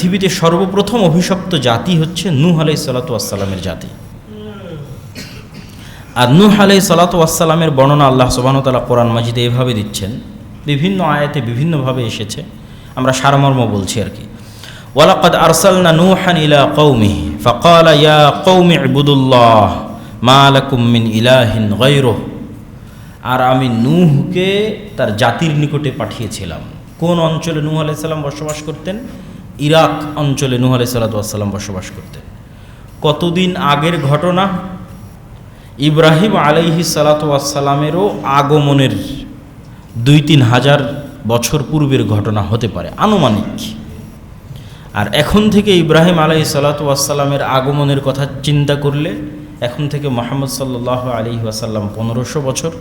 পৃথিবীতে সর্বপ্রথম অভিশপ্ত জাতি হচ্ছে নূহ আলাইহিসসালাতু ওয়াসসালামের জাতি। আর নূহ আলাইহিসসালাতু ওয়াসসালামের বর্ণনা আল্লাহ সুবহানাহু ওয়া তাআলা কোরআন মাজিদে এভাবে দিচ্ছেন, বিভিন্ন আয়াতে বিভিন্নভাবে এসেছে, আমরা সারমর্ম বলছি আর কি। ওয়ালাকাদ আরসালনা নূহান ইলা কওমিহি ফাকালা ইয়া কওমি ইবুদুল্লাহ মা লাকুম মিন ইলাহিন গায়রুহু। আর আমি নূহকে তার জাতির নিকটে পাঠিয়েছিলাম। কোন অঞ্চলে নূহ আলাইহিস সালাম বসবাস করতেন? ইরাক অঞ্চলে নূহ আলাইহিস সালাম বসবাস করতেন। কতদিন আগের ঘটনা? ইব্রাহিম আলাইহিস সালামেরও আগমনের 2-3 হাজার বছর পূর্বের ঘটনা হতে পারে আনুমানিক। আর এখন থেকে ইব্রাহিম আলাইহিস সালামের আগমনের কথা চিন্তা করলে এখন থেকে মুহাম্মদ সাল্লাল্লাহু আলাইহি ওয়াসাল্লাম 1500 বছর,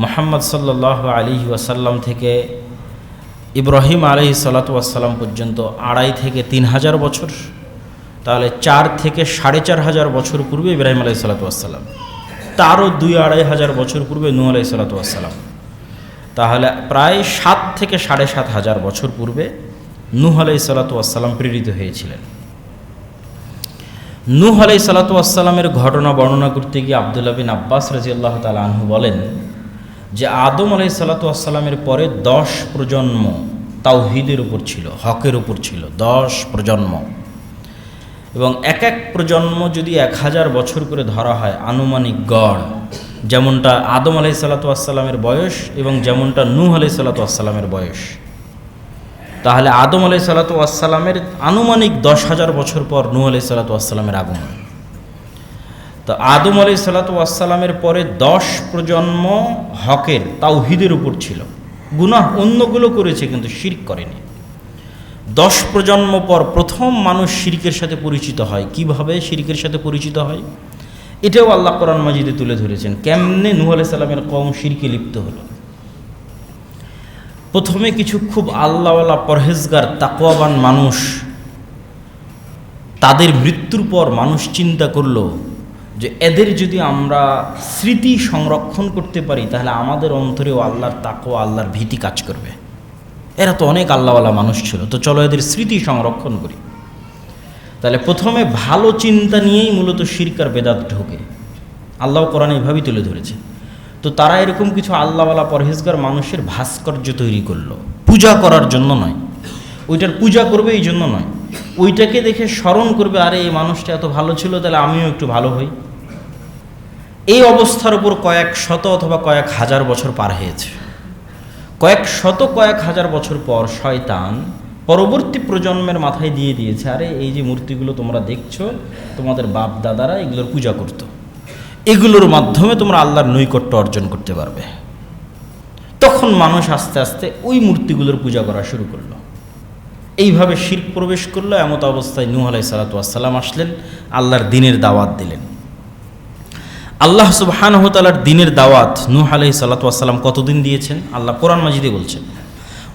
মুহাম্মদ সাল্লাল্লাহু আলাইহি ওয়াসাল্লাম থেকে ইব্রাহিম আলাইহিস সালাম পর্যন্ত 2.5 থেকে 3 হাজার বছর, তাহলে 4 থেকে 4.5 বছর পূর্বে ইব্রাহিম আলাইহিস সালাম, তারও 2-2.5 হাজার বছর পূর্বে নূহ আলাইহিস সালাম, তাহলে প্রায় 7 থেকে 7.5 হাজার বছর পূর্বে নূহ আলাইহিস সালাম প্রেরিত হয়েছিলেন। নূহ আলাইহিস সালামের ঘটনা বর্ণনা করতে গিয়ে আব্দুল্লাহ বিন আব্বাস রাদিয়াল্লাহু তাআলা আনহু বলেন যে আদম আলাইহিস সালামের পরে 10 প্রজন্ম তাওহীদের উপর ছিল, হকের উপর ছিল, 10 প্রজন্ম। এবং এক এক প্রজন্ম যদি 1000 বছর করে ধরা হয় আনুমানিক গড়, যেমনটা আদম আলাইহিস সালামের বয়স এবং যেমনটা নূহ আলাইহিস সালামের বয়স, তাহলে আদম আলাইহিস সালামের আনুমানিক 10,000 বছর পর নূহ আলাইহিস সালামের আগমন। তো আদম আলাইহিস সালামের পরে 10 প্রজন্ম হকের তাওহীদের উপর ছিল, গুনাহ অন্যগুলো করেছে কিন্তু শিরক করেনি। 10 প্রজন্ম পর প্রথম মানুষ শিরকের সাথে পরিচিত হয়। কিভাবে শিরকের সাথে পরিচিত হয় এটাও আল্লাহ কোরআন মাজিদে তুলে ধরেছেন, কেমনে নূহ আলাইহিস সালামের কওম শিরকে লিপ্ত হলো। প্রথমে কিছু খুব আল্লাহওয়ালা পরহেজগার তাকওয়াবান মানুষ, তাদের মৃত্যুর পর মানুষ চিন্তা করলো যে এদের যদি আমরা স্মৃতি সংরক্ষণ করতে পারি তাহলে আমাদের অন্তরেও আল্লাহর তাকওয়া, আল্লাহর ভীতি কাজ করবে। এরা তো অনেক আল্লাহওয়ালা মানুষ ছিল, তো চলো এদের স্মৃতি সংরক্ষণ করি। তাহলে প্রথমে ভালো চিন্তা নিয়েই মূলত শিরক আর বেদাত ঢোকে, আল্লাহ কোরআনে এভাবেই তুলে ধরেছে। তো তারা এরকম কিছু আল্লাহওয়ালা পরহেজগার মানুষের ভাস্কর্য তৈরি করলো, পূজা করার জন্য নয়, ওইটার পূজা করবে এই জন্য নয়, ওইটাকে দেখে স্মরণ করবে, আরে এই মানুষটা এত ভালো ছিল, তাহলে আমিও একটু ভালো হই। এই অবস্থার উপর কয়েক শত অথবা কয়েক হাজার বছর পার হয়েছে। কয়েক শত কয়েক হাজার বছর পর শয়তান পরবর্তী প্রজন্মের মাথায় দিয়ে দিয়েছে, আরে এই যে মূর্তিগুলো তোমরা দেখছো, তোমাদের বাপ দাদারা এগুলোর পূজা করতো, এগুলোর মাধ্যমে তোমরা আল্লাহর নৈকট্য অর্জন করতে পারবে। তখন মানুষ আস্তে আস্তে ওই মূর্তিগুলোর পূজা করা শুরু করলো, এইভাবে শিরক প্রবেশ করলো। এমত অবস্থায় নূহ আলাইহিস সালাম আসলেন, আল্লাহর দ্বীনের দাওয়াত দিলেন। আল্লাহ সুবহানাহু ওয়া তাআলার দ্বীনের দাওয়াত নূহ আলাইহিস সালাম কতদিন দিয়েছেন? আল্লাহ কোরআন মাজিদে বলছেন,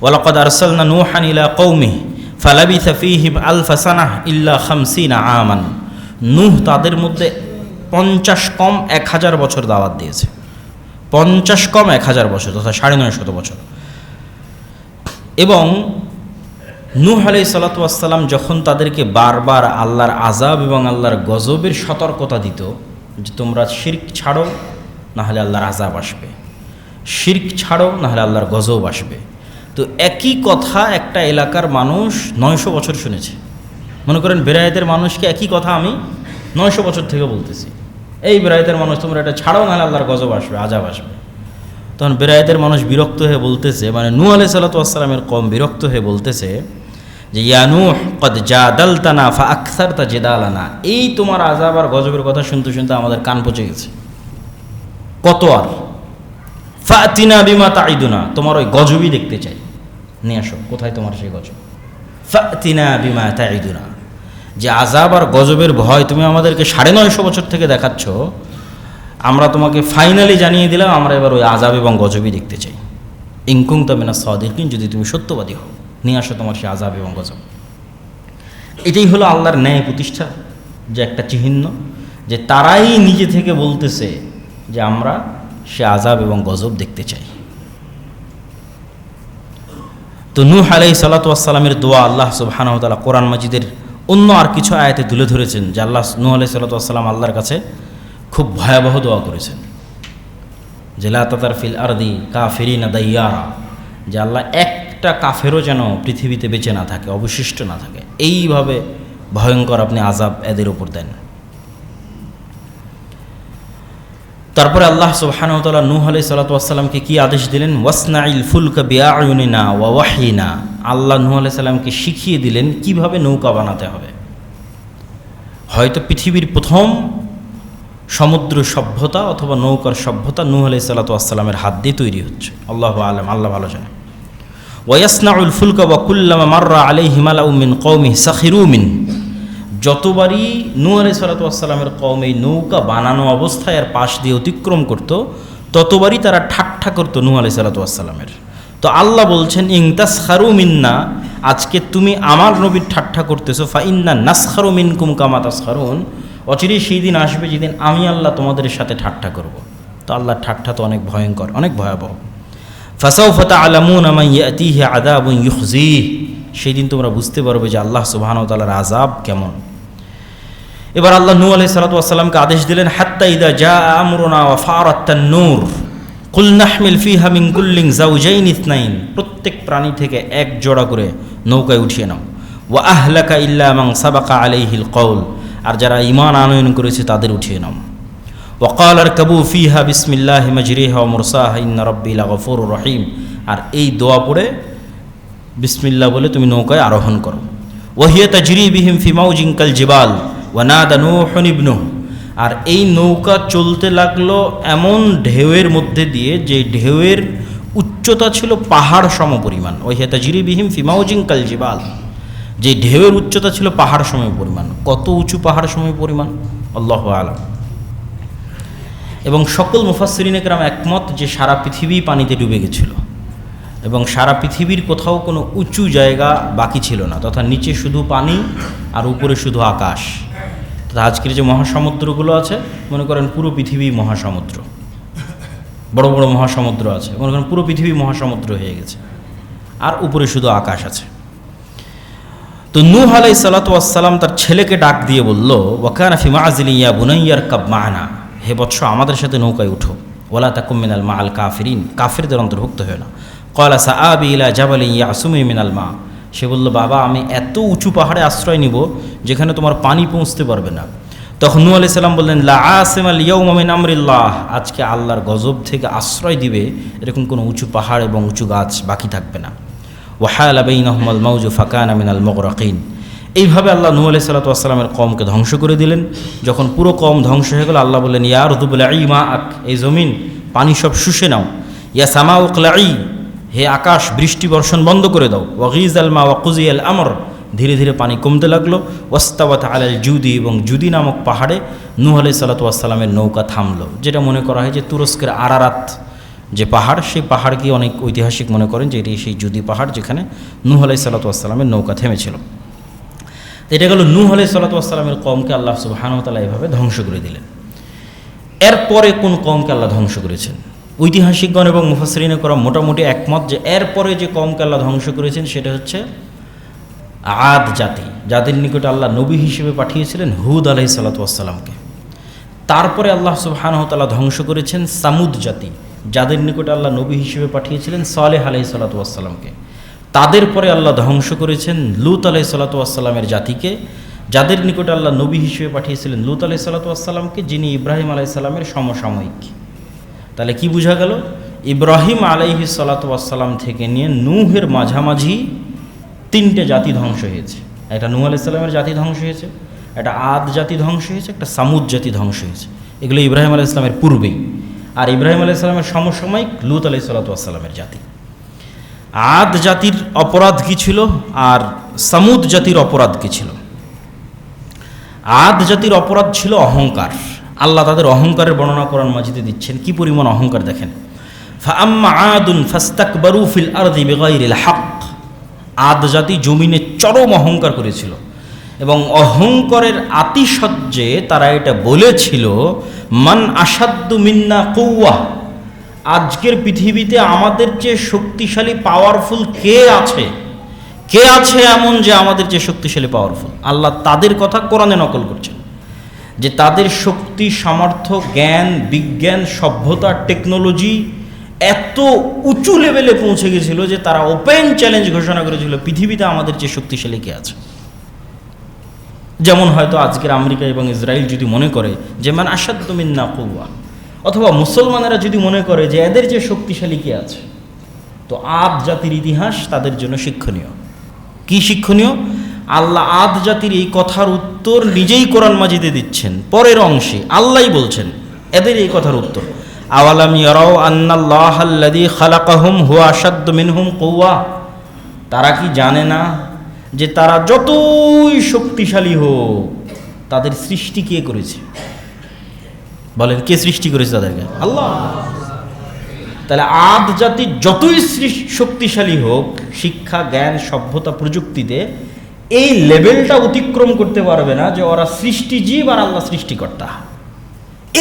ওয়ালাকাদ আরসালনা নূহান ইলা কওমিহি ফালাবিথা ফীহিম আলফা সানাহ ইল্লা 50 আমান। নূহ তাদের মধ্যে 50 কম 1000 বছর দাওয়াত দিয়েছে। 50 কম 1000 বছর, তথা 950 বছর। এবং নূহ আলাইহিস সালাম যখন তাদেরকে বারবার আল্লাহর আযাব এবং আল্লাহর গজবের সতর্কতা দিত যে তোমরা শিরক ছাড়ো না হলে আল্লাহর আযাব আসবে, শিরক ছাড়ো না হলে আল্লাহর গজব আসবে, তো একই কথা একটা এলাকার মানুষ 900 বছর শুনেছে। মনে করেন বেরায়েতের মানুষকে একই কথা আমি 900 বছর থেকে বলতেছি, এই বেরায়েতের মানুষ তোমরা এটা ছাড়ো না হলে আল্লাহর গজব আসবে, আযাব আসবে। তখন বেরায়েতের মানুষ বিরক্ত হয়ে বলতেছে, মানে নূহ আলাইহিস সালামের কওম বিরক্ত হয়ে বলতেছে যে ইয়া নূহ কদ জাদালতানা ফাআকসারতা জিদালানা, এই তোমার আযাব আর গজবের কথা শুনতে শুনতে আমাদের কান পচে গেছে, কত আর, ফাতিনা বিমা তাইদুনা, তোমার ওই গজবই দেখতে চাই, নিয়ে আসো, কোথায় তোমার সেই গজব, ফাতিনা বিমা তাইদুনা, যে আযাব আর গজবের ভয় তুমি আমাদেরকে 950 বছর থেকে দেখাচ্ছ, আমরা তোমাকে ফাইনালি জানিয়ে দিলাম আমরা এবার ওই আযাব এবং গজবই দেখতে চাই। ইন কুনতা মিনাস সাদিকিন, যদি তুমি সত্যবাদী হও, নিয়ে আসো তোমার সেই আযাব এবং গজব। এটাই হলো আল্লাহর ন্যায় প্রতিষ্ঠা, যে একটা চিহ্ন, যে তারাই নিজে থেকে বলতেছে যে আমরা সে আযাব এবং গজব দেখতে চাই। তো নূহ আলাইহিস সালাতু ওয়াস সালামের দোয়া আল্লাহ সুবহানাহু ওয়া তাআলা কোরআন মাজিদের অন্য আর কিছু আয়াতে তুলে ধরেছেন যে আল্লাহ নূহ আলাইহিস সালাতু ওয়াস সালাম আল্লাহর কাছে খুব ভয়াবহ দোয়া করেছেন যে লা তাতার ফিল আরদি কাফিরিনা দাইয়ারা, যে আল্লাহ একটা কাফেরও যেন পৃথিবীতে বেঁচে না থাকে, অবশিষ্ট না থাকে, এইভাবে ভয়ঙ্কর আপনি আযাব এদের উপর দেন। তারপরে আল্লাহ সুবহানাহু ওয়া তাআলা নূহ আলাইহিস সালাতু ওয়াস সালামকে কি আদেশ দিলেন? ওয়াসনাইল ফুলকা বিআয়ুনিনা ওয়া ওয়াহয়িনা। আল্লাহ নূহ আলাইহিস সালামকে শিখিয়ে দিলেন কিভাবে নৌকা বানাতে হবে। হয়তো পৃথিবীর প্রথম সমুদ্র সভ্যতা অথবা নৌকার সভ্যতা নূহ আলাইহিস সালাতু ওয়াস সালামের হাত দিয়ে তৈরি হচ্ছে। আল্লাহু আ'লাম, আল্লাহ ভালো জানে। ওয়াসনাউল ফুলকা ওয়া কুল্লামা মাররা আলাইহি মালাউ মিন কওমিহি সাখিরু মিন। যতবারই নূহ আলাইহিস সালাতু ওয়াস সালামের কওম এই নৌকা বানানো অবস্থায় আর পাশ দিয়ে অতিক্রম করত, ততবারই তারা ঠাট্টা করতো নূহ আলাইহিস সালাতু ওয়াস সালামের। তো আল্লাহ বলছেন ইন তাসখারু মিন্না, আজকে তুমি আমার নবীর ঠাট্টা করতেছো, ফা ইন্না নাসখারু মিনকুম কামা তাসখারুন, অচিরেই সেই দিন আসবে যেদিন আমি আল্লাহ তোমাদের সাথে ঠাট্টা করব। তো আল্লাহর ঠাট্টা তো অনেক ভয়ঙ্কর, অনেক ভয়াবহ। ফাসাউফা তা'লামুনা মান ইয়াতিহি আযাবুন ইউখজিহি, সেই দিন তোমরা বুঝতে পারবে যে আল্লাহ সুবহানাহু ওয়া তাআলার আযাব কেমন। এবার আল্লাহ নূহ আলাইহিস সালাতু ওয়াস সালামকে আদেশ দিলেন হাত্তা ইযা জাআ আমরুনা ওয়া ফারাত তান্নূর কুল নাহমিল ফিহা মিন কুল্লিন যাওজাইন ইসনাইন, প্রত্যেক প্রাণী থেকে এক জোড়া করে নৌকায় উঠিয়ে নাও। ওয়া আহলাকা ইল্লা মান সাবাকা আলাইহিল কওল, আর যারা ঈমান আনয়ন করেছে তাদের উঠিয়ে নাও। ওয়া ক্বাল আরকাবু ফিহা বিসমিল্লাহি মাজরিহা ওয়া মুরসাহা ইন্না রাব্বি লাগফুরুর রহিম, আর এই দোয়া পড়ে বিসমিল্লাহ বলে তুমি নৌকায় আরোহণ করো। ওয়া হিয়া তাজরি বিহিম ফি মাউজিন কাল জিবাল ওয়া নাদা নূহুন ইবনুহু, আর এই নৌকা চলতে লাগলো এমন ঢেউয়ের মধ্যে দিয়ে যে ঢেউয়ের উচ্চতা ছিল পাহাড় সমপরিমাণ। ওয়া হিয়া তাজরি বিহিম ফি মাউজিন কাল জিবাল, যে ঢেউয়ের উচ্চতা ছিল পাহাড় সম পরিমাণ। কত উঁচু পাহাড় সম পরিমাণ আল্লাহু আ'লাম। এবং সকল মুফাসসিরিনে কেরাম একমত যে সারা পৃথিবী পানিতে ডুবে গেছিল এবং সারা পৃথিবীর কোথাও কোনো উঁচু জায়গা বাকি ছিল না, তথা নিচে শুধু পানি আর উপরে শুধু আকাশ। তথা আজকের যে মহাসমুদ্রগুলো আছে, মনে করেন পুরো পৃথিবী মহাসমুদ্র, বড় বড় মহাসমুদ্র আছে, মনে করেন পুরো পৃথিবী মহাসমুদ্র হয়ে গেছে, আর উপরে শুধু আকাশ আছে। তো নূহ আলাইহিস সালাতু ওয়াস সালাম তার ছেলেকে ডাক দিয়ে বলল, ওয়া কানা ফি মা'জিলিন ইয়া বুনাইয়া আরকাব মা'না, হে বৎস আমাদের সাথে নৌকায় উঠো। ওয়ালা তাকুম মিনাল মা'আল কাফিরিন, কাফিরদের অন্তর্ভুক্ত হয় না। ক্বালা সাআবি ইলা জাবালিন ইয়াসুমি মিনাল মা, সে বলল বাবা আমি এত উঁচু পাহাড়ে আশ্রয় নিব যেখানে তোমার পানি পৌঁছতে পারবে না। তখন নূহ আলাইহিস সালাম বললেন লা আসিমাল ইয়াউমা মিন আমরিল্লাহ, আজকে আল্লাহর গজব থেকে আশ্রয় দিবে এরকম কোনো উঁচু পাহাড় এবং উঁচু গাছ বাকি থাকবে না। ওয়াহালা বাইনাহুমাল মাউজু ফাকানা মিনাল মুগরাকিন, এইভাবে আল্লাহ নূহ আলাইহিস সালাতু ওয়াস সালামের কওমকে ধ্বংস করে দিলেন। যখন পুরো কওম ধ্বংস হয়ে গেল, আল্লাহ বললেন ইয়া আরদু বলঈ মাআক, এই জমিন পানি সব শুষে নাও। ইয়া সামাউ ক্লাঈ, হে আকাশ বৃষ্টি বর্ষণ বন্ধ করে দাও। ওয়াগিজাল মা ওয়াকুজিয়াল আমর, ধীরে ধীরে পানি কমতে লাগলো। ওয়াস্তাওয়াত আলাল জুদি, এবং জুদি নামক পাহাড়ে নূহ আলাইহিস সালাতু ওয়াস সালামের নৌকা থামলো, যেটা মনে করা হয় যে তুরস্কের আরারাত যে পাহাড়, সেই পাহাড়কে অনেক ঐতিহাসিক মনে করেন যে এটি সেই জুদি পাহাড় যেখানে নূহ আলাইহিস সালাতু ওয়াস সালামের নৌকা থেমেছিল। এটা গেল নূহ আলাইহিস সালাতু ওয়াস সালামের কওমকে আল্লাহ সুবহানাহু ওয়া তাআলা এভাবে ধ্বংস করে দিলেন। এরপরে কোন কওমকে আল্লাহ ধ্বংস করেছেন? ঐতিহাসিকগণ এবং মুফাসসিরিনে করা মোটামুটি একমত যে এরপরে যে কওমকে আল্লাহ ধ্বংস করেছেন সেটা হচ্ছে আদ জাতি, যাদের নিকটে আল্লাহ নবী হিসেবে পাঠিয়েছিলেন হুদ আলাইহিস সালাতু ওয়াস সালামকে। তারপরে আল্লাহ সুবহানাহু ওয়া তাআলা ধ্বংস করেছেন সামুদ জাতি, যাদের নিকটে আল্লাহ নবী হিসেবে পাঠিয়েছিলেন সালেহ আলাইহিস সালাতু ওয়াস সালামকে। তাদের পরে আল্লাহ ধ্বংস করেছেন লূত আলাইহিস সালাতু ওয়াস সালামের জাতিকে, যাদের নিকটে আল্লাহ নবী হিসেবে পাঠিয়েছিলেন লূত আলাইহিস সালাতু ওয়াস সালামকে, যিনি ইব্রাহিম আলাইহিস সালামের সমসাময়িক। তাহলে কি বোঝা গেল? ইব্রাহিম আলাইহিস সালাতু ওয়াস সালাম থেকে নিয়ে নূহের মাঝামাঝি তিনটে জাতি ধ্বংস হয়েছে। একটা নূহ আলাইহিস সালামের জাতি ধ্বংস হয়েছে, একটা আদ জাতি ধ্বংস হয়েছে, একটা সামুদ জাতি ধ্বংস হয়েছে। এগুলো ইব্রাহিম আলাইহিস সালামের পূর্বেই। আর ইব্রাহিম আলাইহিস সালামের সমসাময়িক লূত আলাইহিস সালাতু ওয়াস সালামের জাতি। আদ জাতির অপরাধ কি ছিল আর সামুদ জাতির অপরাধ কি ছিল? আদ জাতির অপরাধ ছিল অহংকার। আল্লাহ তাদের অহংকারের বর্ণনা কোরআন মাজিদে দিচ্ছেন, কি পরিমাণ অহংকার দেখেন। ফাআম্মা আদুন ফাস্তাকবারু ফিল আরদি বিগাইরিল হক, আদ জাতি জমিনে চরম অহংকার করেছিল এবং অহংকারের আতিশয্যে তারা এটা বলেছিল মান আসাদ্দু মিন্না কুওয়া, আজকের পৃথিবীতে আমাদের চেয়ে শক্তিশালী পাওয়ারফুল কে আছে এমন যে আমাদের চেয়ে শক্তিশালী পাওয়ারফুল? আল্লাহ তাদের কথা কোরআনে নকল করছেন যে তাদের শক্তি, সামর্থ্য, জ্ঞান, বিজ্ঞান, সভ্যতা, টেকনোলজি এত উঁচু লেভেলে পৌঁছে গেছিল যে তারা ওপেন চ্যালেঞ্জ ঘোষণা করেছিল পৃথিবীতে আমাদের চেয়ে শক্তিশালী কে আছে। যেমন হয়তো আজকের আমেরিকা এবং ইসরায়েল যদি মনে করে যে মান আশাদ্দু মিন্না কুওয়া, অথবা মুসলমানেরা যদি মনে করে যে এদের যে শক্তিশালী কে আছে, তো আদ জাতির ইতিহাস তাদের জন্য শিক্ষণীয়। কি শিক্ষণীয়? আল্লাহ আদ জাতির এই কথার উত্তর নিজেই কোরআন মাজিদে দিচ্ছেন। পরের অংশে আল্লাহই বলছেন এদের এই কথার উত্তর, আওয়ালাম ইয়ারাউ আন্নাল্লাহাল্লাযী খালাকাহুম হুয়া আশাদ্দু মিনহুম কুওয়া। তারা কি জানে না যে তারা যতই শক্তিশালী হোক তাদের সৃষ্টি কে করেছে? বলেন, কে সৃষ্টি করেছে তাদেরকে? আল্লাহ। তাহলে আদ জাতি যতই শক্তিশালী হোক শিক্ষা, জ্ঞান, সভ্যতা, প্রযুক্তিতে, এই লেভেলটা অতিক্রম করতে পারবে না যে ওরা সৃষ্টিজীব আর আল্লাহ সৃষ্টিকর্তা।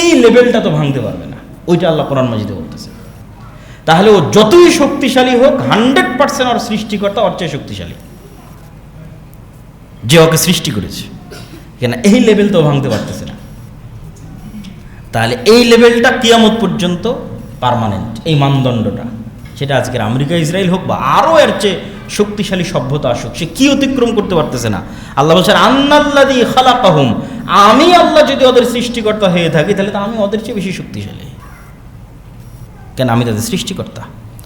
এই লেভেলটা তো ভাঙতে পারবে না। ওইটা আল্লাহ কোরআন মাজিদে বলতেছে। তাহলে ও যতই শক্তিশালী হোক 100% ওর সৃষ্টিকর্তা ওর চেয়ে শক্তিশালী, যে ওকে সৃষ্টি করেছে। কেন? এই লেভেল তো ভাঙতে পারতেছে না। তাহলে এই লেভেলটা কিয়ামত পর্যন্ত পার্মানেন্ট, এই মানদণ্ডটা, সেটা আজকের আমেরিকা, ইসরায়েল হোক বা আরও এর চেয়ে শক্তিশালী সভ্যতা আসুক, সে কি অতিক্রম করতে পারতেছে না। আল্লাহ বলছেন আন্নাল্লাযী খালাকাহুম, আমি আল্লাহ যদি ওদের সৃষ্টিকর্তা হয়ে থাকি তাহলে তো আমি ওদের চেয়ে বেশি শক্তিশালী। কেন? আমি তাদের সৃষ্টিকর্তা।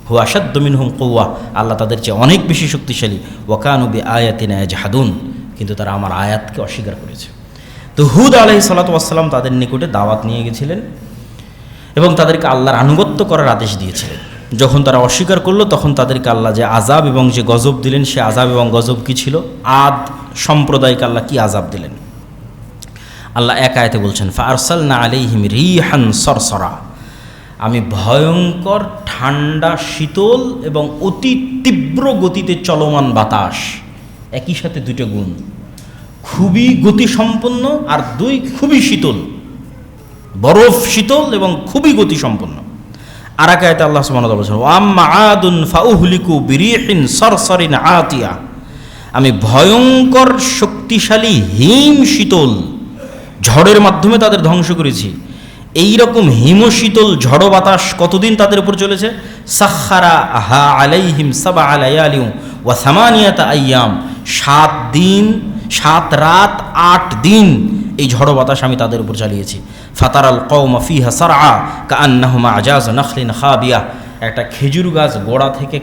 হুয়া আশাদ্দু মিনহুম কুওয়া, আল্লাহ তাদের চেয়ে অনেক বেশি শক্তিশালী। ওয়া কানু বিআয়াতিনা ইয়াজহাদুন, কিন্তু তারা আমার আয়াতকে অস্বীকার করেছে। তো হুদ আলাইহিস সালাতু ওয়াস সালাম তাদের নিকটে দাওয়াত নিয়ে গেছিলেন এবং তাদেরকে আল্লাহর আনুগত্য করার আদেশ দিয়েছিলেন। যখন তারা অস্বীকার করলো তখন তাদেরকে আল্লাহ যে আযাব এবং যে গজব দিলেন, সে আযাব এবং গজব কি ছিল? আদ সম্প্রদায়কে আল্লাহ কি আযাব দিলেন? আল্লাহ এক আয়াতে বলছেন, ফাআরসালনা আলাইহিম রিহান সরসরা, আমি ভয়ঙ্কর ঠান্ডা, শীতল এবং অতি তীব্র গতিতে চলমান বাতাস, একই সাথে দুটো গুণ, খুবই গতিসম্পন্ন আর দুই খুবই শীতল, বরফ শীতল এবং খুবই গতিসম্পন্ন। আর এক আয়াতে আল্লাহ সুবহানাহু ওয়া তাআলা বলেছেন, ওয়াম্মা আদুন ফাউহলিকু বিরিহিন সরসরিন আতিয়া, আমি ভয়ঙ্কর শক্তিশালী হিম শীতল ঝড়ের মাধ্যমে তাদের ধ্বংস করেছি। এইরকম হিমশীতল ঝড় বাতাস কতদিন তাদের উপর চলেছে? সাখারা আহা আলাইহিম সাবআ লায়ালিন ওয়া সামানিয়াতা আইয়াম, 7 দিন 7 রাত 8 দিন এই ঝড় বাতাস আমি তাদের উপর চালিয়েছি। ফাতারাল কওমা ফিহা সারআ কাআন্নাহুম আজাজ নাখলিন খাবিয়া, একটা খেজুর গাছ গোড়া থেকে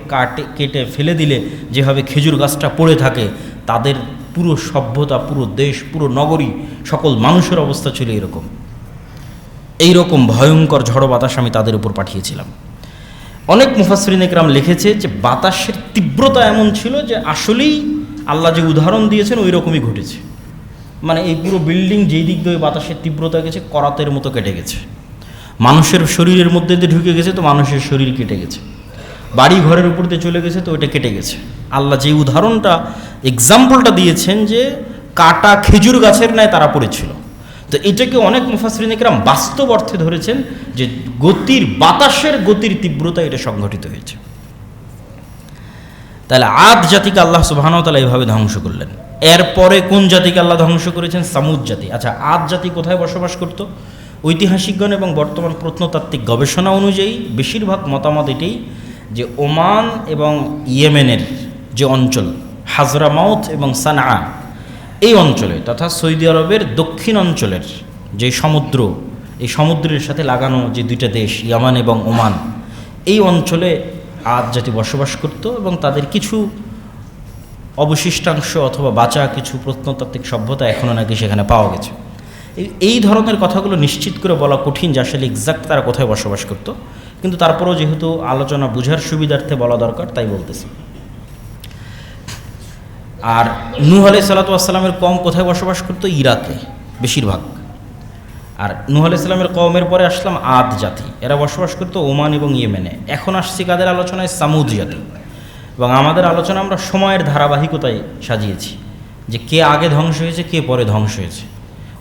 কেটে ফেলে দিলে যেভাবে খেজুর গাছটা পড়ে থাকে, তাদের পুরো সভ্যতা, পুরো দেশ, পুরো নগরী, সকল মানুষের অবস্থা ছিল এরকম। এইরকম ভয়ঙ্কর ঝড় বাতাস আমি তাদের উপর পাঠিয়েছিলাম। অনেক মুফাসসিরিন ইকরাম লিখেছে যে বাতাসের তীব্রতা এমন ছিল যে আসলেই আল্লাহ যে উদাহরণ দিয়েছেন ওই রকমই ঘটেছে। মানে এই পুরো বিল্ডিং যেই দিক দিয়ে বাতাসের তীব্রতা গেছে করাতের মতো কেটে গেছে, মানুষের শরীরের মধ্যে দিয়ে ঢুকে গেছে তো মানুষের শরীর কেটে গেছে, বাড়ি ঘরের উপর দিয়ে চলে গেছে তো ওইটা কেটে গেছে। আল্লাহ যে উদাহরণটা, এক্সাম্পলটা দিয়েছেন যে কাটা খেজুর গাছের ন্যায় তারা পড়েছিল, তো এটাকে অনেক মুফাসসিরিন ইকরাম বাস্তব অর্থে ধরেছেন যে বাতাসের গতির তীব্রতা এটা সংঘটিত হয়েছে। তাহলে আদ জাতিকে আল্লাহ সুবহানাহু ওয়া তাআলা এইভাবে ধ্বংস করলেন। এরপরে কোন জাতিকে আল্লাহ ধ্বংস করেছেন? সামুদ জাতি। আচ্ছা, আদ জাতি কোথায় বসবাস করত? ঐতিহাসিকগণ এবং বর্তমান প্রত্নতাত্ত্বিক গবেষণা অনুযায়ী বেশিরভাগ মতামত এটাই যে ওমান এবং ইয়েমেনের যে অঞ্চল, হাজরামাউত এবং সানআ, এই অঞ্চলে তথা সৌদি আরবের দক্ষিণ অঞ্চলের যে সমুদ্র, এই সমুদ্রের সাথে লাগানো যে দুইটা দেশ ইয়ামান এবং ওমান, এই অঞ্চলে আদ জাতি বসবাস করত এবং তাদের কিছু অবশিষ্টাংশ অথবা বাঁচা কিছু প্রত্নতাত্ত্বিক সভ্যতা এখনও নাকি সেখানে পাওয়া গেছে। এই ধরনের কথাগুলো নিশ্চিত করে বলা কঠিন যে আসলে এক্সাক্ট তারা কোথায় বসবাস করত, কিন্তু তারপরেও যেহেতু আলোচনা বোঝার সুবিধার্থে বলা দরকার তাই বলতেছি। আর নূহ আলাইহিস সালাতু ওয়াস সালামের কওম কোথায় বসবাস করতো? ইরাকে বেশিরভাগ। আর নূহ আলাইহিস সালামের কওমের পরে আসলাম আদ জাতি, এরা বসবাস করতো ওমান এবং ইয়েমেনে। এখন আসছি কাদের আলোচনায়? সামুদ জাতি। এবং আমাদের আলোচনা আমরা সময়ের ধারাবাহিকতায় সাজিয়েছি যে কে আগে ধ্বংস হয়েছে, কে পরে ধ্বংস হয়েছে।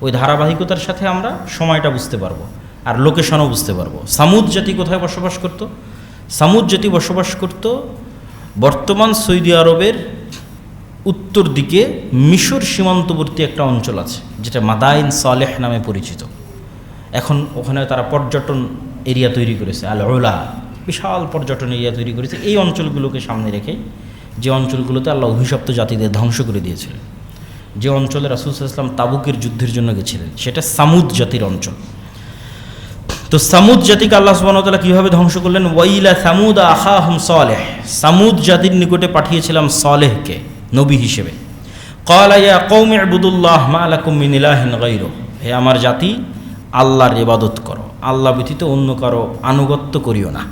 ওই ধারাবাহিকতার সাথে আমরা সময়টা বুঝতে পারবো। আর লোকেশনও বুঝতে পারবো। সামুদ জাতি কোথায় বসবাস করত? সামুদ জাতি বসবাস করত বর্তমান সৌদি আরবের উত্তর দিকে মিশর সীমান্তবর্তী একটা অঞ্চল আছে, যেটা মাদাইন সালেহ নামে পরিচিত। এখন ওখানে তারা পর্যটন এরিয়া তৈরি করেছে, আল ওলা, বিশাল পর্যটন এরিয়া তৈরি করেছে এই অঞ্চলগুলোকে সামনে রেখে, যে অঞ্চলগুলোতে আল্লাহ অভিশপ্ত জাতিদের ধ্বংস করে দিয়েছিলেন, যে অঞ্চলে রাসূল সাল্লাল্লাহু আলাইহি ওয়াসাল্লাম তাবুকের যুদ্ধের জন্য গেছিলেন, সেটা সামুদ জাতির অঞ্চল। তো সামুদ জাতিকে আল্লাহ সুবহানাহু ওয়া তাআলা কীভাবে ধ্বংস করলেন? ওয়াইলা সামুদ আখাহুম সালেহ, সামুদ জাতির নিকটে পাঠিয়েছিলাম সালেহকে নবী হিসেবে। ক্বালা ইয়া কওমি ইবুদুল্লাহ মা লাকুম মিন ইলাহিন গায়রুহু, হে আমার জাতি, আল্লাহর ইবাদত করো, আল্লাহ ব্যতীত অন্য কারো আনুগত্য করিও না।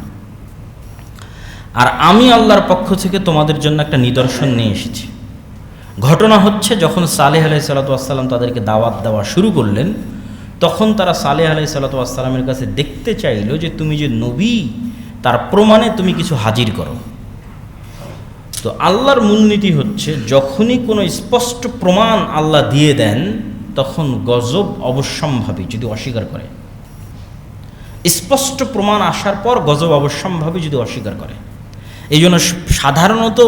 আর আমি আল্লাহর পক্ষ থেকে তোমাদের জন্য একটা নিদর্শন নিয়ে এসেছি। ঘটনা হচ্ছে, যখন সালেহ আলাইহিসসালাতু ওয়াসসালাম তাদেরকে দাওয়াত দেওয়া শুরু করলেন, তখন তারা সালেহ আলাইহিসসালাতু ওয়াসসালামের কাছে দেখতে চাইল যে তুমি যে নবী, তার প্রমাণে তুমি কিছু হাজির করো। তো আল্লাহর মূলনীতি হচ্ছে, যখনই কোনো স্পষ্ট প্রমাণ আল্লাহ দিয়ে দেন, তখন গজব অবশ্যম্ভাবী যদি অস্বীকার করে। স্পষ্ট প্রমাণ আসার পর গজব অবশ্যম্ভাবী যদি অস্বীকার করে। এই জন্য সাধারণত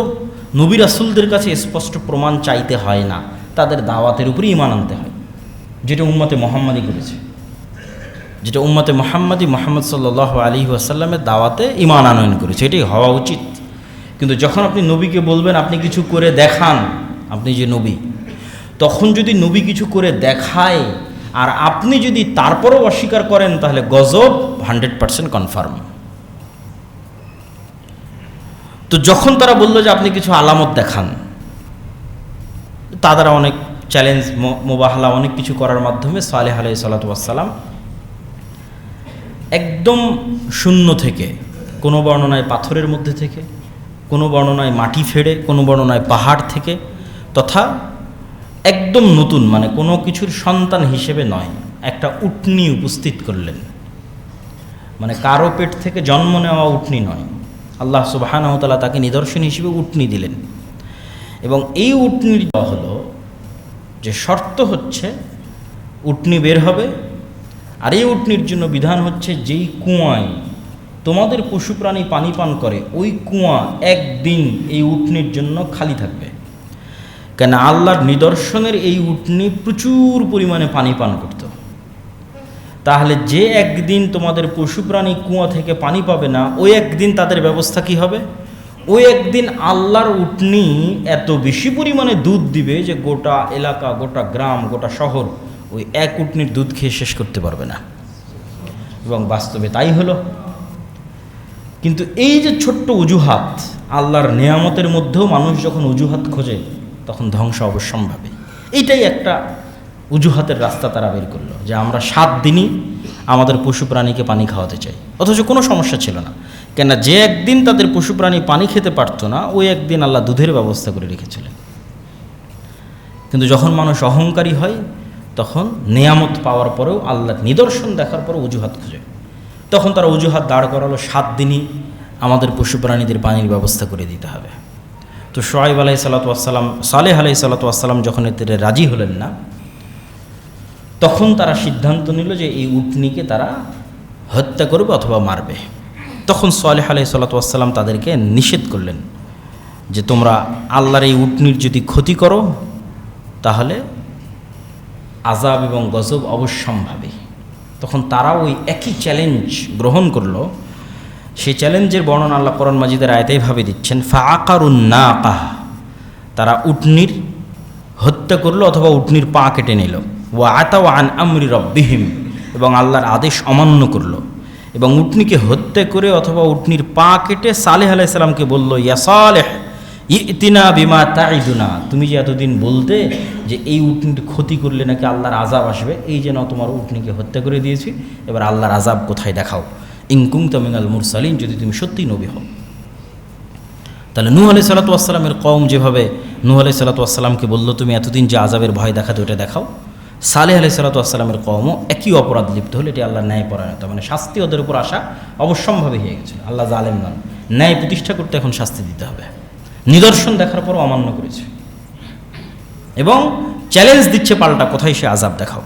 নবী রাসূলদের কাছে স্পষ্ট প্রমাণ চাইতে হয় না, তাদের দাওয়াতের উপরই ঈমান আনতে হয়, যেটা উম্মতে মুহাম্মাদি করেছে, যেটা উম্মতে মুহাম্মাদি মুহাম্মদ সাল্লাল্লাহু আলাইহি ওয়াসাল্লামের দাওয়াতে ঈমান আনয়ন করেছে, এটাই হওয়া উচিত। কিন্তু যখন আপনি নবীকে বলবেন আপনি কিছু করে দেখান, আপনি যে নবী, তখন যদি নবী কিছু করে দেখায় আর আপনি যদি তারপরেও অস্বীকার করেন, তাহলে গজব 100% কনফার্ম। তো যখন তারা বলল যে আপনি কিছু আলামত দেখান, তারা অনেক চ্যালেঞ্জ মোবাহলা অনেক কিছু করার মাধ্যমে সালেহ আলাইহিসসালাতু ওয়াসসালাম একদম শূন্য থেকে, কোনো বর্ণনায় পাথরের মধ্যে থেকে, কোনো বর্ণনায় মাটি ফেড়ে, কোনো বর্ণনায় পাহাড় থেকে, তথা একদম নতুন, মানে কোনো কিছুর সন্তান হিসেবে নয়, একটা উটনি উপস্থিত করলেন। মানে কারো পেট থেকে জন্ম নেওয়া উটনি নয়, আল্লাহ সুবহানাহু ওয়া তাআলা তাকে নিদর্শন হিসেবে উটনি দিলেন। এবং এই উটনির হলো যে শর্ত হচ্ছে উটনি বের হবে, আর এই উটনির জন্য বিধান হচ্ছে, যেই কুয়ায় তোমাদের পশু প্রাণী পানি পান করে, ওই কুয়া একদিন এই উটনির জন্য খালি থাকবে। কেন আল্লাহর নিদর্শনের এই উটনি প্রচুর পরিমাণে পানি পান করত। তাহলে যে একদিন তোমাদের পশু প্রাণী কুয়া থেকে পানি পাবে না, ওই একদিন তাদের ব্যবস্থা কি হবে? ওই একদিন আল্লাহর উটনি এত বেশি পরিমাণে দুধ দিবে যে গোটা এলাকা, গোটা গ্রাম, গোটা শহর ওই এক উটনির দুধ খেয়ে শেষ করতে পারবে না। এবং বাস্তবে তাই হলো। কিন্তু এই যে ছোট্ট অজুহাত, আল্লাহর নেয়ামতের মধ্যেও মানুষ যখন অজুহাত খোঁজে, তখন ধ্বংস অবশ্যম্ভাবী। এইটাই একটা অজুহাতের রাস্তা তারা বের করলো, যে আমরা 7 দিনই আমাদের পশু প্রাণীকে পানি খাওয়াতে চাই, অথচ কোনো সমস্যা ছিল না। কেন যে একদিন তাদের পশু প্রাণী পানি খেতে পারতো না, ওই একদিন আল্লাহ দুধের ব্যবস্থা করে রেখেছিলেন। কিন্তু যখন মানুষ অহংকারী হয়, তখন নেয়ামত পাওয়ার পরেও, আল্লাহর নিদর্শন দেখার পরেও অজুহাত খোঁজে। তখন তারা অজুহাত দাঁড় করালো, 7 দিনই আমাদের পশু প্রাণীদের পানির ব্যবস্থা করে দিতে হবে। তো শুআয়ব আলাইহিসসালাতু ওয়াসসালাম, সালেহ আলাইহিসসালাতু ওয়াসসালাম যখন এতে রাজি হলেন না, তখন তারা সিদ্ধান্ত নিল যে এই উটনিকে তারা হত্যা করবে অথবা মারবে। তখন সালেহ আলাইহিসসালাতু ওয়াসসালাম তাদেরকে নিষেধ করলেন যে তোমরা আল্লাহর এই উটনির যদি ক্ষতি করো, তাহলে আযাব এবং গজব অবশ্যম্ভাবী। তখন তারা ওই একই চ্যালেঞ্জ গ্রহণ করলো। সেই চ্যালেঞ্জের বর্ণনা আল্লাহ কোরআন মাজিদের আয়াতেই ভাবে দিচ্ছেন, ফাআকারুন নাকাহ, তারা উটনির হত্যা করলো অথবা উটনির পা কেটে নিল। ওয়া আতাও আন আমরি রব্বিহিম, এবং আল্লাহর আদেশ অমান্য করলো। এবং উটনিকে হত্যা করে অথবা উটনির পা কেটে সালেহ আলাইহিস সালামকে বলল, ইয়া সালেহ ইতিনা বিমা তাইদুনা, তুমি যে এতদিন বলতে যে এই উটনির ক্ষতি করলে নাকি আল্লাহর আযাব আসবে, এই যে না তোমার উটনিকে হত্যা করে দিয়েছি, এবার আল্লাহর আযাব কোথায় দেখাও, ইন কুনতা মিনাল মুরসালিন, যদি তুমি সত্যি নবী হও। তাহলে নূহ আলাইহিসসালাতু ওয়াসসালামের কওম যেভাবে নূহ আলাইহিসসালাতু ওয়াসসালামকে বলল তুমি এতদিন যে আযাবের ভয় দেখাতে, ওটা দেখাও, সালেহ আলাইহিসসালাতু ওয়াসসালামের কওমও একই অপরাধ লিপ্ত হলে, এটি আল্লাহর ন্যায়পরায়ণতা, মানে শাস্তি ওদের উপর আসা অবশ্যম্ভাবী হয়ে গেছে। আল্লাহ জালেম নন, ন্যায় প্রতিষ্ঠা করতে এখন শাস্তি দিতে হবে। নিদর্শন দেখার পরও অমান্য করেছে এবং চ্যালেঞ্জ দিচ্ছে পাল্টা, কোথায় সে আযাব দেখাও।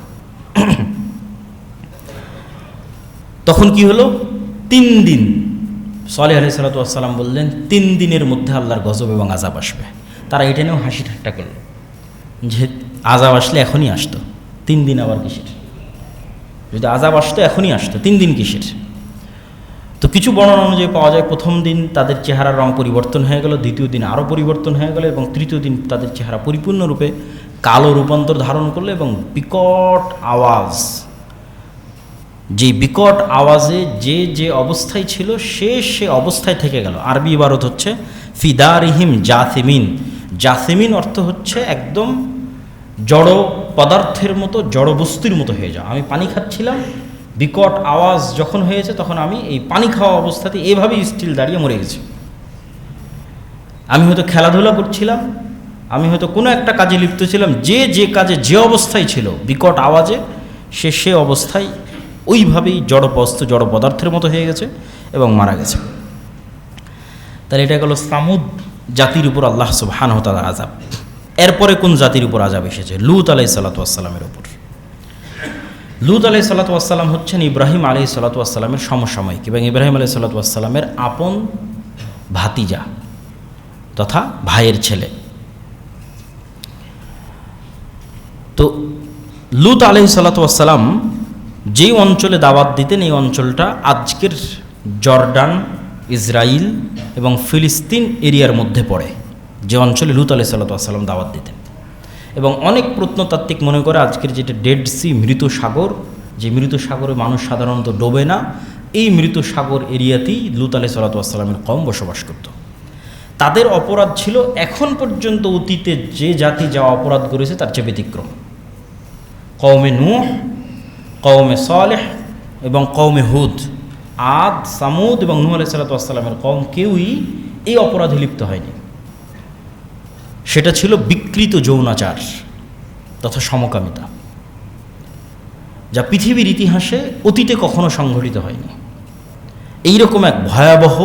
তখন কি হলো, 3 দিন সালেহ আলাইহিস সালাতু ওয়াস সালাম বললেন 3 দিনের মধ্যে আল্লাহর গজব এবং আযাব আসবে। তারা এটা নিয়েও হাসি ঠাট্টা করলো যে আযাব আসলে এখনই আসতো, 3 দিন আবার কিসের? যদি আযাব আসতো এখনই আসতো, 3 দিন কিসের? তো কিছু বর্ণনা অনুযায়ী পাওয়া যায় প্রথম দিন তাদের চেহারার রং পরিবর্তন হয়ে গেল, দ্বিতীয় দিন আরও পরিবর্তন হয়ে গেল, এবং তৃতীয় দিন তাদের চেহারা পরিপূর্ণরূপে কালো রূপান্তর ধারণ করলো, এবং বিকট আওয়াজ, যে বিকট আওয়াজে যে যে অবস্থায় ছিল সে অবস্থায় থেকে গেল। আরবি ইবারত হচ্ছে ফিদারিহিম জাসিমিন। জাসিমিন অর্থ হচ্ছে একদম জড় পদার্থের মতো, জড় বস্তুর মতো হয়ে যাও। আমি পানি খাচ্ছিলাম, বিকট আওয়াজ যখন হয়েছে তখন আমি এই পানি খাওয়া অবস্থাতে এভাবেই স্টিল দাঁড়িয়ে মরে গেছি। আমি হয়তো খেলাধুলা করছিলাম, আমি হয়তো কোনো একটা কাজে লিপ্ত ছিলাম, যে কাজে যে অবস্থায় ছিল বিকট আওয়াজে সে অবস্থায় ওইভাবেই জড় বস্তু, জড় পদার্থের মতো হয়ে গেছে এবং মারা গেছে। তাহলে এটা গেল সামুদ জাতির উপর আল্লাহ সুবহানাহু ওয়া তাআলার আযাব। এরপরে কোন জাতির উপর আযাব এসেছে? লূত আলাইহিস সালাতু ওয়াস সালামের উপর। লূত আলাইহিস সালাতু ওয়াস সালাম হচ্ছেন ইব্রাহিম আলাইহিস সালাতু ওয়াস সালামের সমসাময়িক, এবং ইব্রাহিম আলাইহিস সালাতু ওয়াস সালামের আপন ভাতিজা তথা ভাইয়ের ছেলে। তো লূত আলাইহিস সালাতু ওয়াস সালাম যেই অঞ্চলে দাওয়াত দিতেন, এই অঞ্চলটা আজকের জর্ডান, ইসরায়েল এবং ফিলিস্তিন এরিয়ার মধ্যে পড়ে, যে অঞ্চলে লূত আলাইহিস সালাতু ওয়াস সালাম দাওয়াত দিতেন। এবং অনেক প্রত্নতাত্ত্বিক মনে করে আজকের যেটা ডেড সি, মৃত সাগর, যে মৃত সাগরে মানুষ সাধারণত ডোবে না, এই মৃত সাগর এরিয়াতেই লূত আলাইহিস সালাতু ওয়াস সালামের কওম বসবাস করত। তাদের অপরাধ ছিল এখন পর্যন্ত অতীতে যে জাতি যা অপরাধ করেছে তার চেয়ে ব্যতিক্রম। কওমে নূহ, কওমে সালেহ এবং কওমে হুদ, আদ, সামুদ এবং নূহ আলাইহিস সালাতু ওয়াস সালামের কওম কেউই এই অপরাধে লিপ্ত হয়নি। সেটা ছিল বিকৃত যৌনাচার তথা সমকামিতা, যা পৃথিবীর ইতিহাসে অতীতে কখনো সংঘটিত হয়নি। এইরকম এক ভয়াবহ,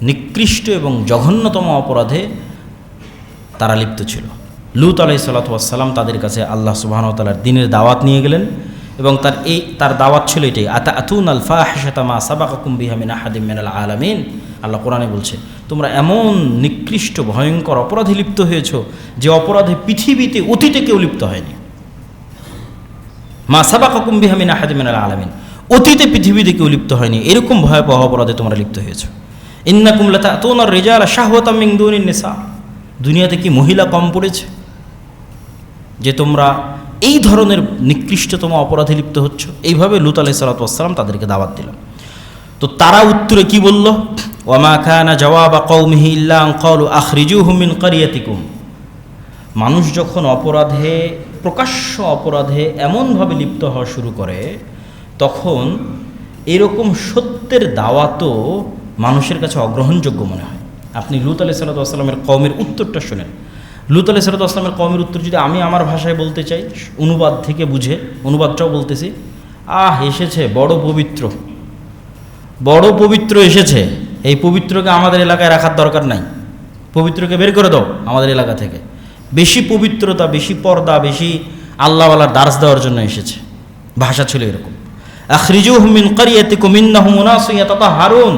নিকৃষ্ট এবং জঘন্যতম অপরাধে তারা লিপ্ত ছিল। লূত আলাইহিস সালাতু ওয়াস সালাম তাদের কাছে আল্লাহ সুবহানাহু ওয়া তাআলার দ্বীনের দাওয়াত নিয়ে গেলেন, এবং তার দাওয়াত ছিল এটাই, আতাতুনাল ফাহিশাতা মা সাবাকাকুম বিহা মিন আহাদিম মিনাল আলামিন। আল্লাহ কোরআনে বলছে, তোমরা এমন নিকৃষ্ট ভয়ঙ্কর অপরাধে লিপ্ত হয়েছ যে অপরাধে পৃথিবীতে অতীতে কেউ লিপ্ত হয়নি। মা সাবাকাকুম বিহা মিন আহাদিম মিনাল আলামিন, অতীতে পৃথিবীতে কেউ লিপ্ত হয়নি, এরকম ভয়াবহ অপরাধে তোমরা লিপ্ত হয়েছ। ইন্নাকুম লাতাতুনার রিজালা শাহওয়াতাম মিন দুনিন নিসা, দুনিয়াতে কি মহিলা কম পড়েছে যে তোমরা এই ধরনের নিকৃষ্টতম অপরাধে লিপ্ত হচ্ছ? এইভাবে লূত আলাইহিস সালাতু ওয়াস সালাম তাদেরকে দাওয়াত দিলেন। তো তারা উত্তরে কি বলল? ওয়ামা কানা জাওয়াবা কওমিহি ইল্লা আন ক্বালু আখরিজুহুম মিন ক্বরিয়াতিকুম। মানুষ যখন অপরাধে, প্রকাশ্য অপরাধে এমনভাবে লিপ্ত হওয়া শুরু করে, তখন এরকম সত্যের দাওয়াতও মানুষের কাছে অগ্রহণযোগ্য মনে হয়। আপনি লূত আলাইহিস সালাতু ওয়াস সালামের কওমের উত্তরটা শোনেন। লূত আলাইহিস সালাতু ওয়াস সালামের কওমের উত্তর যদি আমি আমার ভাষায় বলতে চাই, অনুবাদ থেকে বুঝে, অনুবাদটাও বলতেছি, এসেছে বড় পবিত্র, বড় পবিত্র এসেছে, এই পবিত্রকে আমাদের এলাকায় রাখার দরকার নাই, পবিত্রকে বের করে দাও আমাদের এলাকা থেকে। বেশি পবিত্রতা, বেশি পর্দা, বেশি আল্লাহওয়ালার দার্স দেওয়ার জন্য এসেছে। ভাষা ছিল এরকম। আখরিজুহুম মিন ক্বরিয়াতিকুম ইন্নাহুম উনাসুন ইয়াতাতাহহারুন।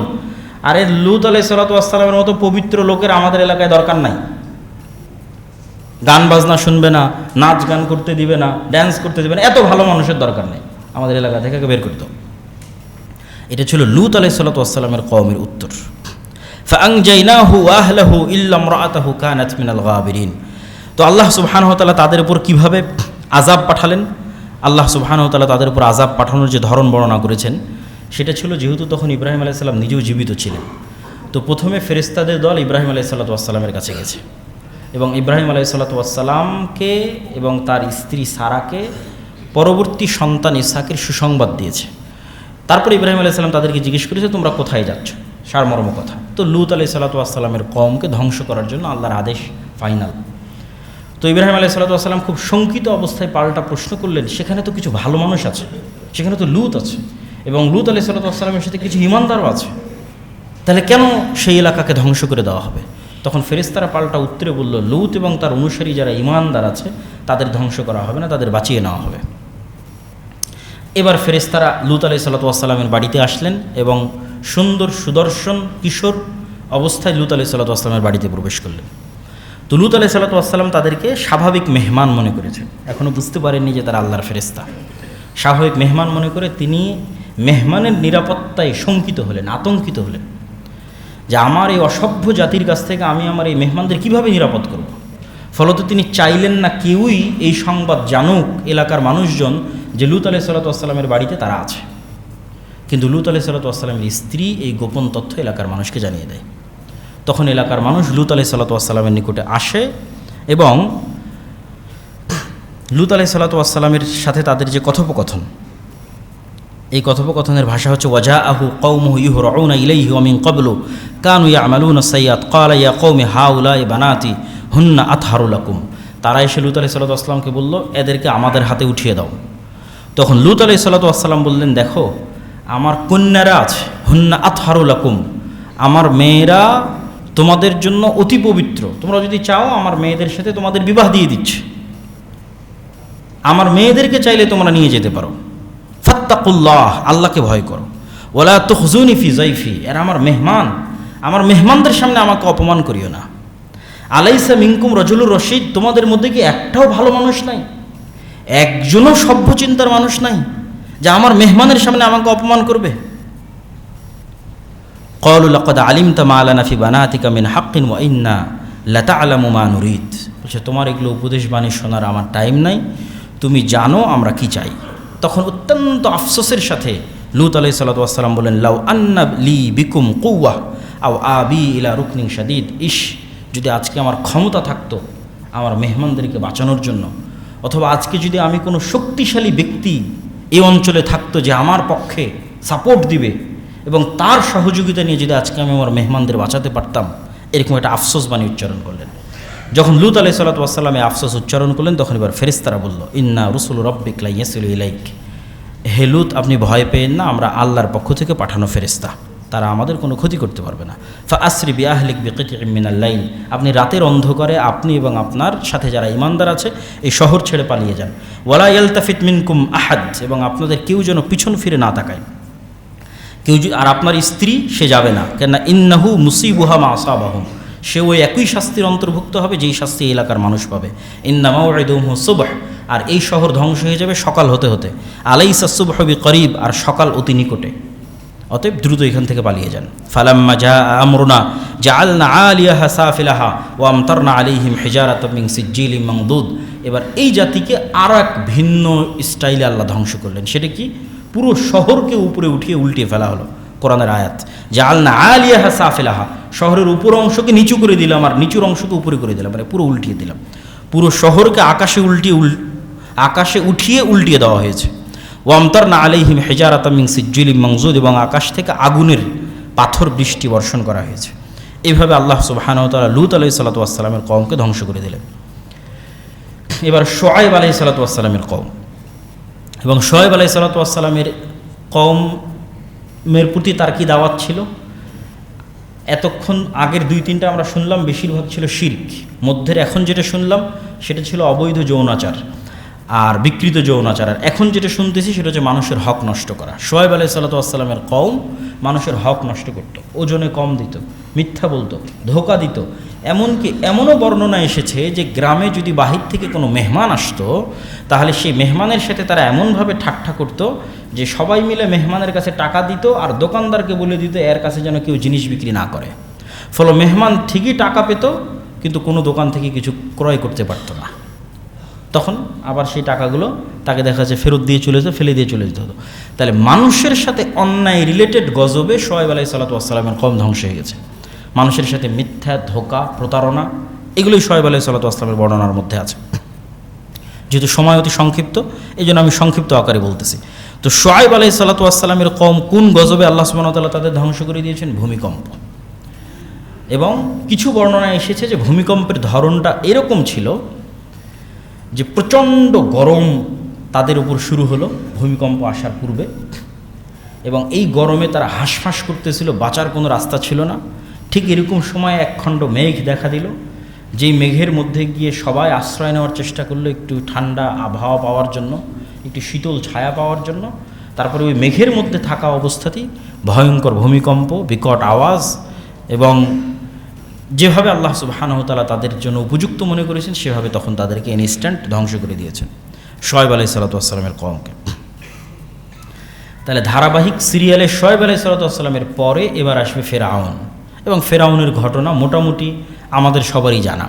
আরে লূত আলাইহিস সালাতু ওয়াস সালামের মতো পবিত্র লোকের আমাদের এলাকায় দরকার নাই। গান বাজনা শুনবে না, নাচ গান করতে দিবে না, ড্যান্স করতে দিবে না, এত ভালো মানুষের দরকার নেই, আমাদের এলাকা থেকে বের করে দাও। এটা ছিল লূত আলাইহিস সালাতু ওয়াস সালামের কওমের উত্তর। ফাআনজাইনাহু ওয়া আহলাহু ইল্লা ইমরাআতাহু কানাত মিনাল গাবিরিন। তো আল্লাহ সুবহানাহু ওয়া তাআলা তাদের উপর কিভাবে আযাব পাঠালেন, আল্লাহ সুবহানাহু ওয়া তাআলা তাদের উপর আযাব পাঠানোর যে ধরন বর্ণনা করেছেন, সেটা ছিল যেহেতু তখন ইব্রাহিম আলাইহিস সালাম নিজেও জীবিত ছিলেন, তো প্রথমে ফেরেশতাদের দল ইব্রাহিম আলাইহিস সালাতু ওয়াস সালামের কাছে গেছে, এবং ইব্রাহিম আলাইহিস সালাতু ওয়াস সালামকে এবং তার স্ত্রী সারাকে পরবর্তী সন্তান ইসহাকের সুসংবাদ দিয়েছে। তারপর ইব্রাহিম আলাইহিস সালাম তাদেরকে জিজ্ঞেস করেছে, তোমরা কোথায় যাচ্ছ? সারমর্ম কথা। তো লূত আলাইহিস সালাতু ওয়াস সালামের কওমকে ধ্বংস করার জন্য আল্লাহর আদেশ ফাইনাল। তো ইব্রাহিম আলাইহিস সালাতু ওয়াস সালাম খুব শঙ্কিত অবস্থায় পাল্টা প্রশ্ন করলেন, সেখানে তো কিছু ভালো মানুষ আছে, সেখানে তো লূত আছে, এবং লূত আলাইহিস সালাতু ওয়াস সালামের সাথে কিছু ঈমানদারও আছে, তাহলে কেন সেই এলাকাকে ধ্বংস করে দেওয়া হবে? তখন ফেরেশতারা পাল্টা উত্তরে বলল, লূত এবং তার অনুসারী যারা ঈমানদার আছে তাদের ধ্বংস করা হবে না, তাদের বাঁচিয়ে নেওয়া হবে। এবার ফেরেশতারা লূত আলাইহিস সালামের বাড়িতে আসলেন এবং সুন্দর সুদর্শন কিশোর অবস্থায় লূত আলাইহিস সালামের বাড়িতে প্রবেশ করলেন। তো লূত আলাইহিস সালাম তাদেরকে স্বাভাবিক মেহমান মনে করেছেন, এখনও বুঝতে পারেননি যে তারা আল্লাহর ফেরেশতা। স্বাভাবিক মেহমান মনে করে তিনি মেহমানের নিরাপত্তায় শঙ্কিত হলেন, আতঙ্কিত হলেন যে আমার এই অসভ্য জাতির কাছ থেকে আমি আমার এই মেহমানদের কীভাবে নিরাপদ করব। ফলত তিনি চাইলেন না কেউই এই সংবাদ জানুক এলাকার মানুষজন যে লূত আলাইহিস সালামের বাড়িতে তারা আছে। কিন্তু লূত আলাইহিস সালামের স্ত্রী এই গোপন তথ্য এলাকার মানুষকে জানিয়ে দেয়। তখন এলাকার মানুষ লূত আলাইহিস সালামের নিকটে আসে এবং লূত আলাইহিস সালামের সাথে তাদের যে কথোপকথন, এই কথোপকথনের ভাষা হচ্ছে ওয়াজাআহু কওমুহু ইউহরাউনা ইলাইহি ওয়া মিন ক্বাবলু কানু ইয়ামালুনা সাইয়্যাত ক্বালা ইয়া কওমি হাউলাই বানাতি হুন্না আতহারু লাকুম। তারা এসে লূত আলাইহিস সালামকে বলল, এদেরকে আমাদের হাতে উঠিয়ে দাও। তখন লূত আলাইহিস সালাম বললেন, দেখো আমার কন্যারা আছে, হুন্না আতহারু লাকুম, আমার মেয়েরা তোমাদের জন্য অতি পবিত্র, তোমরা যদি চাও আমার মেয়েদের সাথে তোমাদের বিবাহ দিয়ে দিচ্ছে, আমার মেয়েদেরকে চাইলে তোমরা নিয়ে যেতে পারো। ফাত্তাকুল্লাহ, আল্লাহকে ভয় করো। ওয়ালা তুখজুনি ফি যাইফি, এরা আমার মেহমান, আমার মেহমানদের সামনে আমাকে অপমান করিও না। আলাইসা মিনকুম রাজুলুর রশিদ, তোমাদের মধ্যে কি একটাও ভালো মানুষ নাই, একজনও সভ্য চিন্তার মানুষ নাই যে আমার মেহমানের সামনে আমাকে অপমান করবে। ক্বালু লাকাদ আলিমতা মা লানা ফি বানাতিকা মিন হাক্কিন ওয়া ইন্না লাতা'লামু মা নুরিদ। বলছে তোমার এগুলো উপদেশ বাণী শোনার আমার টাইম নাই, তুমি জানো আমরা কি চাই। তখন অত্যন্ত আফসোসের সাথে লূত আলাইহিস সালাম বলেন, লাউ আন্না লি বিকুম কুওয়া আও আবি ইলা রুকনিন শাদীদ, ইশ যদি আজকে আমার ক্ষমতা থাকতো আমার মেহমানদেরকে বাঁচানোর জন্য, অথবা আজকে যদি আমি কোনো শক্তিশালী ব্যক্তি এই অঞ্চলে থাকতো যে আমার পক্ষে সাপোর্ট দিবে এবং তার সহযোগিতা নিয়ে যদি আজকে আমি আমার মেহমানদের বাঁচাতে পারতাম, এরকম একটা আফসোস বাণী উচ্চারণ করলেন। যখন লূত আলাইহিস সালাম এই আফসোস উচ্চারণ করলেন তখন এবার ফেরেশতারা বলল, ইন্না রুসুলু রাব্বিক লা ইয়াসিলু ইলাইক, হে লূত আপনি ভয় পেয়েন না, আমরা আল্লাহর পক্ষ থেকে পাঠানো ফেরেশতা, তারা আমাদের কোনো ক্ষতি করতে পারবে না। ফা আসরি বিআহলিক বিকিতিম মিনাল লাইল, আপনি রাতের অন্ধকারে আপনি এবং আপনার সাথে যারা ঈমানদার আছে এই শহর ছেড়ে পালিয়ে যান। ওয়ালা ইয়ালতাফিত মিনকুম আহাদ, এবং আপনাদের কেউ যেন পিছন ফিরে না তাকায়, কেউ আর আপনার স্ত্রী সে যাবে না, কেননা ইন্নাহু মুসিবুহা মা আসাবাহুম, সে ওই একই শাস্তির অন্তর্ভুক্ত হবে যেই শাস্তি এলাকার মানুষ পাবে। ইন্না মাউইদুহুম সুবহ, আর এই শহর ধ্বংস হয়ে যাবে সকাল হতে হতে। আলাইসা সুবহু বিকরিব, আর সকাল অতি নিকটে, অতএব দ্রুত এখান থেকে পালিয়ে যান। ফালাম্মা জা আমরুনা জাআলনা আলিয়াহা সাফিলাহা ওয়া আমতারনা আলাইহিম হিজারাতাম মিন সিজ্জিলিম মামদুদ। এবার এই জাতিকে আর এক ভিন্ন স্টাইলে আল্লাহ ধ্বংস করলেন। সেটা কি? পুরো শহরকে উপরে উঠিয়ে উল্টিয়ে ফেলা হলো। কোরআনের আয়াত, জাআলনা আলিয়াহা সাফিলাহা, শহরের উপর অংশকে নিচু করে দিলাম আর নিচুর অংশকে উপরে করে দিলাম, মানে পুরো উল্টিয়ে দিলাম। পুরো শহরকে আকাশে উঠিয়ে উল্টিয়ে দেওয়া হয়েছে। ওয়ামতারনা আলাইহিম হিজারাতাম মিন সিজ্জিলিম মামদুদ, এবং আকাশ থেকে আগুনের পাথর বৃষ্টি বর্ষণ করা হয়েছে। এইভাবে আল্লাহ সুবহানাহু ওয়া তাআলা লূত আলাইহিস সালামের কওমকে ধ্বংস করে দিলেন। এবার শুআয়ব আলাইহিস সালামের কওম, এবং শুআয়ব আলাইহিস সালামের কওমের প্রতি তার কি দাওয়াত ছিল? এতক্ষণ আগের 2-3টা আমরা শুনলাম বেশিরভাগ ছিল শিরক, মধ্যের এখন যেটা শুনলাম সেটা ছিল অবৈধ যৌনাচার আর বিকৃত যৌনাচার, আর এখন যেটা শুনতেছি সেটা হচ্ছে মানুষের হক নষ্ট করা। শুআয়ব আলাইহিস সালামের কওম মানুষের হক নষ্ট করত, ওজনে কম দিত, মিথ্যা বলতো, ধোঁকা দিত। এমনকি এমনও বর্ণনা এসেছে যে গ্রামে যদি বাহির থেকে কোনো মেহমান আসতো তাহলে সেই মেহমানের সাথে তারা এমনভাবে ঠাট্টা করতো যে সবাই মিলে মেহমানের কাছে টাকা দিত আর দোকানদারকে বলে দিত এর কাছে যেন কেউ জিনিস বিক্রি না করে। ফলে মেহমান ঠিকই টাকা পেত কিন্তু কোনো দোকান থেকে কিছু ক্রয় করতে পারতো না। তখন আবার সেই টাকাগুলো তাকে দেখা যাচ্ছে ফেরত দিয়ে চলে যেত, ফেলে দিয়ে চলে যেতে হতো। তাহলে মানুষের সাথে অন্যায় রিলেটেড গজবে শুআয়ব আলাইহিস সালামের কওম ধ্বংস হয়ে গেছে। মানুষের সাথে মিথ্যা, ধোঁকা, প্রতারণা, এগুলোই শুআয়ব আলাইহিস সালামের বর্ণনার মধ্যে আছে। যেহেতু সময় অতি সংক্ষিপ্ত এই জন্য আমি সংক্ষিপ্ত আকারে বলতেছি। তো শুআয়ব আলাইহিস সালামের কওম কোন গজবে আল্লাহ সুবহানাহু ওয়া তাআলা তাদের ধ্বংস করে দিয়েছেন? ভূমিকম্প। এবং কিছু বর্ণনা এসেছে যে ভূমিকম্পের ধরনটা এরকম ছিল যে প্রচণ্ড গরম তাদের উপর শুরু হলো ভূমিকম্প আসার পূর্বে, এবং এই গরমে তারা হাঁসফাঁস করতেছিল, বাঁচার কোনো রাস্তা ছিল না। ঠিক এরকম সময় একখণ্ড মেঘ দেখা দিল, যেই মেঘের মধ্যে গিয়ে সবাই আশ্রয় নেওয়ার চেষ্টা করলো একটু ঠান্ডা আবহাওয়া পাওয়ার জন্য, একটি শীতল ছায়া পাওয়ার জন্য। তারপরে ওই মেঘের মধ্যে থাকা অবস্থাতেই ভয়ঙ্কর ভূমিকম্প, বিকট আওয়াজ, এবং যেভাবে আল্লাহ সুবহানাহু ওয়া তাআলা তাদের জন্য উপযুক্ত মনে করেছেন সেভাবে তখন তাদেরকে ইনস্ট্যান্ট ধ্বংস করে দিয়েছেন শুআয়ব আলাইহিস সালাতু ওয়াস সালামের কওমকে। তাহলে ধারাবাহিক সিরিয়ালে শুআয়ব আলাইহিস সালাতু ওয়াস সালামের পরে এবার আসবে ফেরাউন, এবং ফেরাউনের ঘটনা মোটামুটি আমাদের সবারই জানা,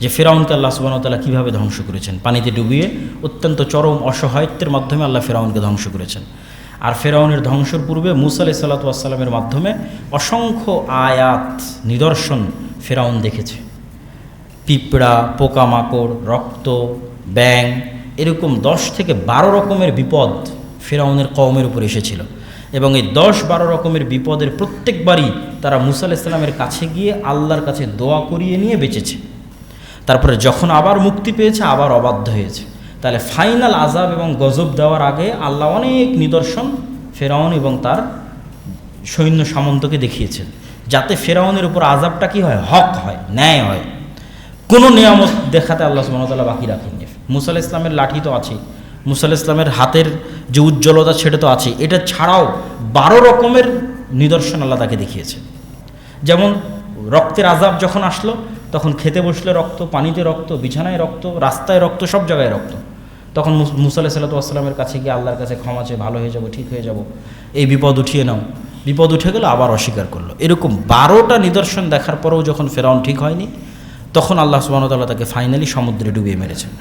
যে ফেরাউনকে আল্লাহ সুবহানাহু ওয়া তাআলা কীভাবে ধ্বংস করেছেন। পানিতে ডুবিয়ে অত্যন্ত চরম অসহায়ত্বের মাধ্যমে আল্লাহ ফেরাউনকে ধ্বংস করেছেন। আর ফেরাউনের ধ্বংসের পূর্বে মূসা আলাইহিস সালাতু ওয়াস সালামের মাধ্যমে অসংখ্য আয়াত নিদর্শন ফেরাউন দেখেছে। পিঁপড়া, পোকামাকড়, রক্ত, ব্যাং, এরকম 10 থেকে 12 রকমের বিপদ ফেরাউনের কওমের উপর এসেছিল, এবং এই 10-12 রকমের বিপদের প্রত্যেকবারই তারা মূসা আলাইহিস সালামের কাছে গিয়ে আল্লাহর কাছে দোয়া করিয়ে নিয়ে বেঁচেছে। তারপরে যখন আবার মুক্তি পেয়েছে আবার অবাধ্য হয়েছে। তাহলে ফাইনাল আযাব এবং গজব দেওয়ার আগে আল্লাহ অনেক নিদর্শন ফেরাউন এবং তার সৈন্য সামন্তকে দেখিয়েছেন, যাতে ফেরাউনের উপর আযাবটা কি হয়, হক হয়, ন্যায় হয়। কোনো নিয়ামত দেখাতে আল্লাহ সুবহানাহু ওয়া তাআলা বাকি রাখেননি। মূসা আলাইহিস সালামের লাঠি তো আছেই, মূসা আলাইহিস সালামের হাতের যে উজ্জ্বলতা সেটা তো আছেই, এটা ছাড়াও 12 রকমের নিদর্শন আল্লাহ তাকে দেখিয়েছে। যেমন রক্তের আযাব যখন আসলো তখন খেতে বসলে রক্ত, পানিতে রক্ত, বিছানায় রক্ত, রাস্তায় রক্ত, সব জায়গায় রক্ত। তখন মূসা আলাইহিস সালাতু ওয়াস সালামের কাছে গিয়ে আল্লাহর কাছে ক্ষমা চেয়ে ভালো হয়ে যাব, ঠিক হয়ে যাব, এই বিপদ উঠিয়ে নাও। বিপদ উঠে গেল, আবার অস্বীকার করলো। এরকম 12টা নিদর্শন দেখার পরেও যখন ফেরাউন ঠিক হয়নি, তখন আল্লাহ সুবহানাহু ওয়া তাআলা তাকে ফাইনালি সমুদ্রে ডুবিয়ে মেরেছেন।